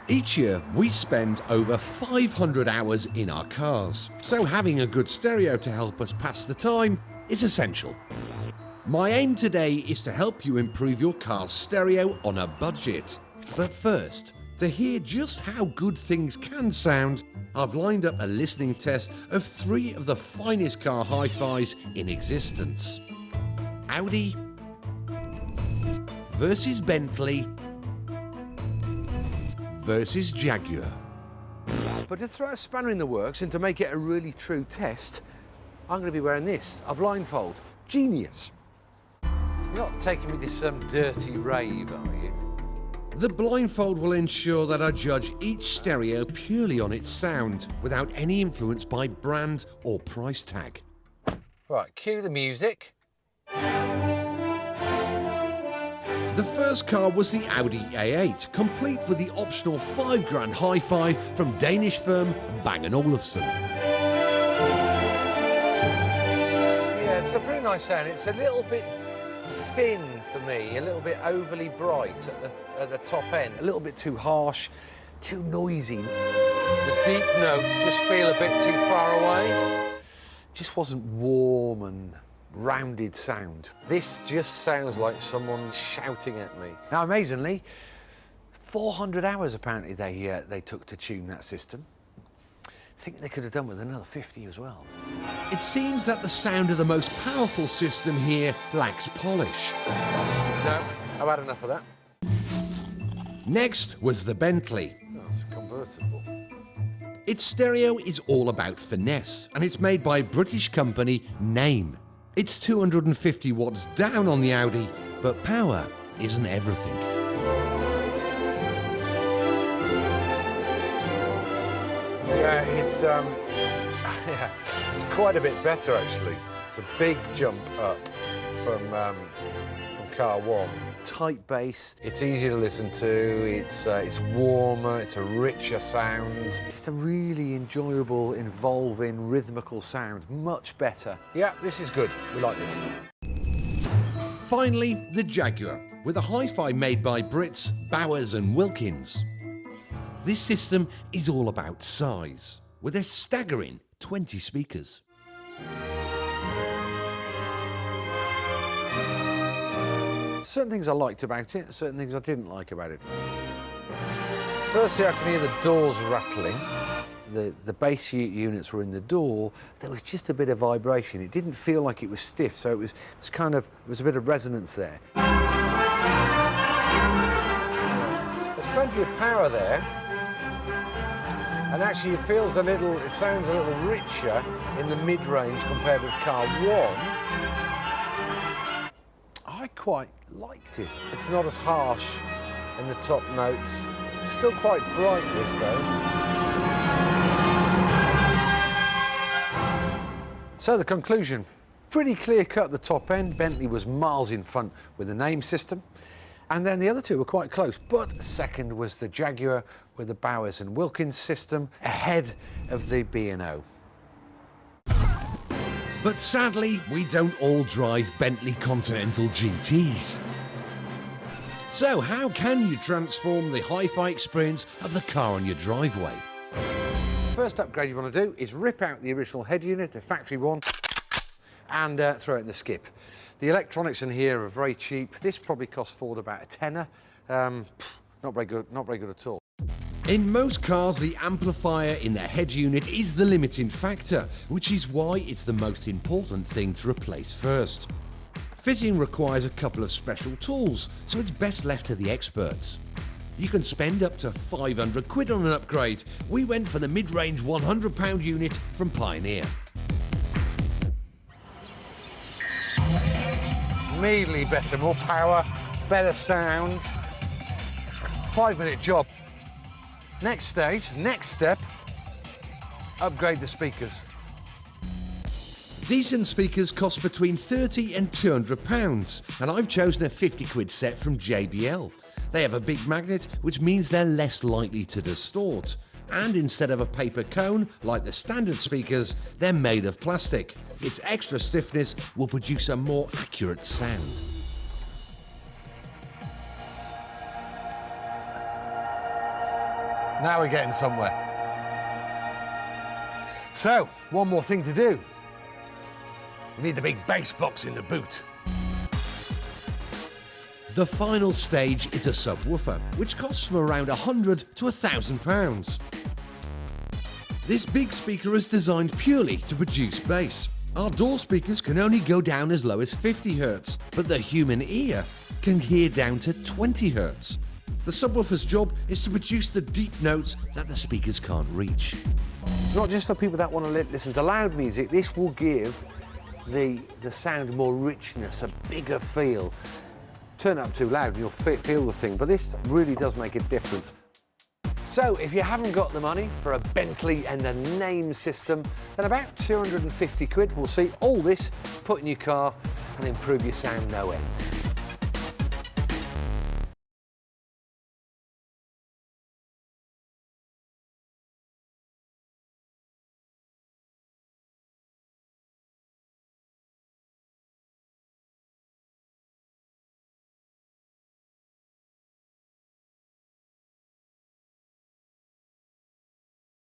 Each year, we spend over 500 hours in our cars, so having a good stereo to help us pass the time is essential. My aim today is to help you improve your car's stereo on a budget. But first, to hear just how good things can sound, I've lined up a listening test of 3 of the finest car hi-fis in existence. Audi versus Bentley versus Jaguar. But to throw a spanner in the works and to make it a really true test, I'm going to be wearing this, a blindfold. Genius. You're not taking me to some dirty rave, are you? The blindfold will ensure that I judge each stereo purely on its sound, without any influence by brand or price tag. Right, cue the music. The first car was the Audi A8, complete with the optional £5 hi-fi from Danish firm Bang & Olufsen. Yeah, it's a pretty nice sound. It's a little bit thin for me, a little bit overly bright at the top end, a little bit too harsh, too noisy. The deep notes just feel a bit too far away. Just wasn't warm and rounded sound. This just sounds like someone shouting at me. Now, amazingly, 400 hours apparently they took to tune that system. I think they could have done with another 50 as well. It seems that the sound of the most powerful system here lacks polish. No, I've had enough of that. Next was the Bentley. Oh, it's convertible. Its stereo is all about finesse, and it's made by British company Name. It's 250 watts down on the Audi, but power isn't everything. Yeah, it's quite a bit better actually. It's a big jump up from car one. Tight bass. It's easy to listen to. It's warmer. It's a richer sound. Just a really enjoyable, involving, rhythmical sound. Much better. Yeah, this is good. We like this. Finally, the Jaguar, with a hi-fi made by Brits Bowers and Wilkins. This system is all about size, with a staggering 20 speakers. Certain things I liked about it, certain things I didn't like about it. Firstly, I can hear the doors rattling. The bass units were in the door. There was just a bit of vibration. It didn't feel like it was stiff, so it was a bit of resonance there. There's plenty of power there. And actually it sounds a little richer in the mid-range compared with car one. I quite liked it. It's not as harsh in the top notes. It's still quite bright, this though. So the conclusion, pretty clear cut at the top end. Bentley was miles in front with the Name system. And then the other two were quite close, but second was the Jaguar with the Bowers and Wilkins system, ahead of the B&O. But sadly, we don't all drive Bentley Continental GTs. So how can you transform the hi-fi experience of the car on your driveway? First upgrade you want to do is rip out the original head unit, the factory one, and throw it in the skip. The electronics in here are very cheap. This probably cost Ford about a tenner. Not very good at all. In most cars, the amplifier in the head unit is the limiting factor, which is why it's the most important thing to replace first. Fitting requires a couple of special tools, so it's best left to the experts. You can spend up to 500 quid on an upgrade. We went for the mid-range £100 unit from Pioneer. Immediately better, more power, better sound. 5-minute job. Next stage, next step, upgrade the speakers. Decent speakers cost between £30 and £200, and I've chosen a 50 quid set from JBL. They have a big magnet, which means they're less likely to distort. And instead of a paper cone, like the standard speakers, they're made of plastic. Its extra stiffness will produce a more accurate sound. Now we're getting somewhere. So, one more thing to do. We need the big bass box in the boot. The final stage is a subwoofer, which costs from around £100 to £1,000. This big speaker is designed purely to produce bass. Our door speakers can only go down as low as 50 Hz, but the human ear can hear down to 20 Hz. The subwoofer's job is to produce the deep notes that the speakers can't reach. It's not just for people that want to listen to loud music. This will give the sound more richness, a bigger feel. Turn it up too loud and you'll feel the thing, but this really does make a difference. So if you haven't got the money for a Bentley and a name system, then about 250 quid will see all this put in your car and improve your sound no end.